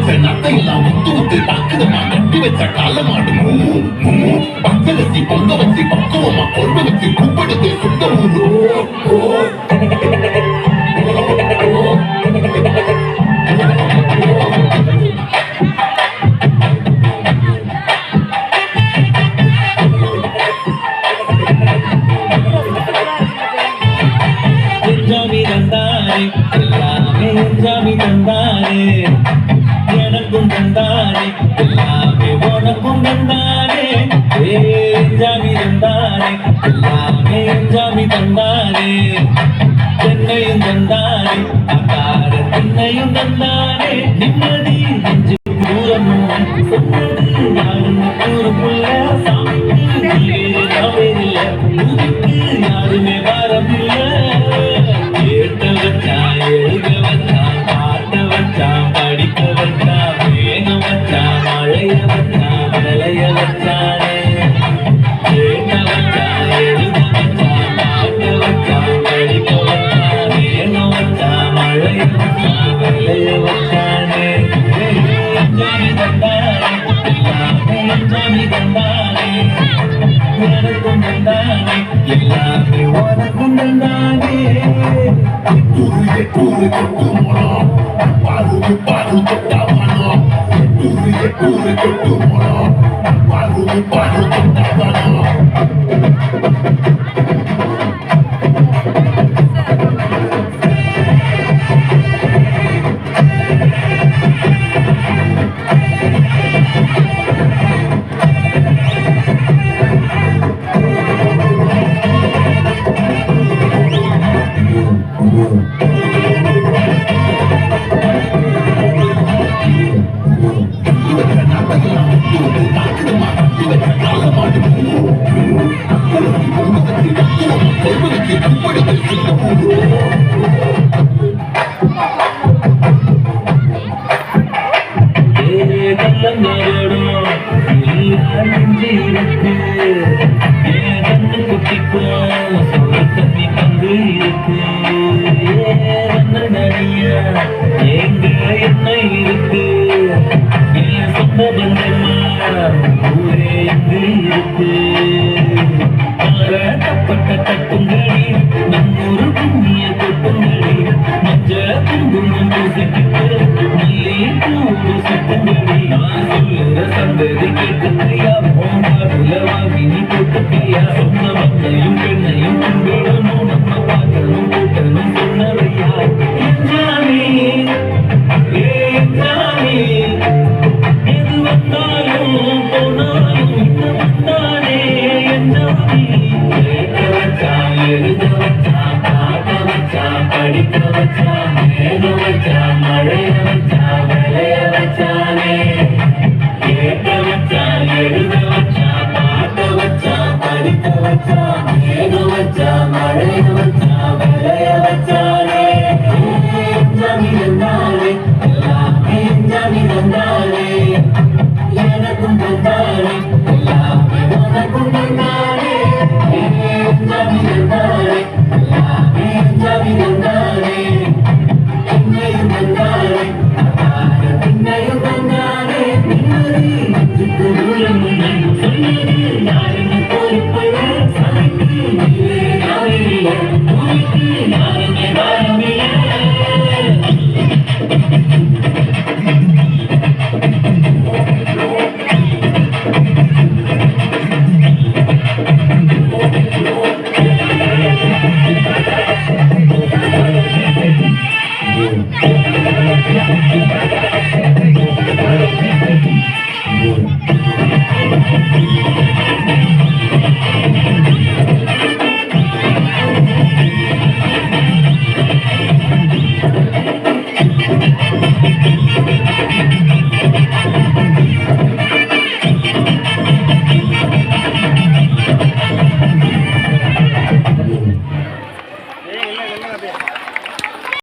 வச்ச நத்தை எல்லாம் முத்து முத்து பக்குதமா கட்டி வச்ச காலமாடும் பக்கலத்தி பொங்க வச்சு பக்குவமா கொண்டு வச்சு கூப்பிடுது சுத்த ஜாமி தந்தாரே எல்லாமே ஜாமி தந்தாரே எனக்கும் தந்தாரே எல்லாமே உனக்கும் தந்தாரே ஜாமி தந்தாரே எல்லாமே ஜாமி தந்தாரே தென்னையும் தந்தாரே அகார திண்ணையும் தந்தாரே நிம்மதி நெஞ்சு கூறணும் சொன்னது யாரும் கூறுக்குள்ள சாமிக்கு யாருமே வரமில்லை கேட்ட வச்சா எழுத வச்சா பாட்ட வச்சா படிக்க வச்சா வேக வச்சா மழைய வச்சா விளைய வச்சானே கேட்ட வச்சா எழுத வச்சா பாட்ட வச்சா படிக்க வச்சா வேக வச்சா மழைய வச்சா விளைய வச்சானே ஜாமி தந்தானே ஜாமி தந்தானே உனக்கும் தந்தானே எல்லாமே உனக்கும் தந்தானே Turri kottumana, paru kottamana. Turri kottumana, paru kottamana. தட்டுங்கடி நம்மொரு புண்ணிய கொட்டுங்கடி மஞ்ச குங்குமம் பூசிக்கிட்டு மல்லி பூவு சுட்டுங்கடி நான் சொல்லுற சந்ததி கேட்டுக்கையா போனாருல வாங்கினி போட்டுக்கையா சொன்ன மண்ணையும் பெண்ணையும் கும்பிடணும் நம்ம பார்க்கணும் கூட்டணும் சொன்னவையா எஞ்சாமி எஞ்சாமி எது வந்தாலும் போனாலும் இந்த வந்தானே எஞ்சாமி எழுத வச்சா பாட்ட வச்சா படிக்க வச்சா மேல வச்சா மழைய வச்சா விளைய வச்சானே கேட்க வச்சா எழுத வச்சா பாட்ட வச்சா படிக்க வச்சா மேல வச்சா மழைய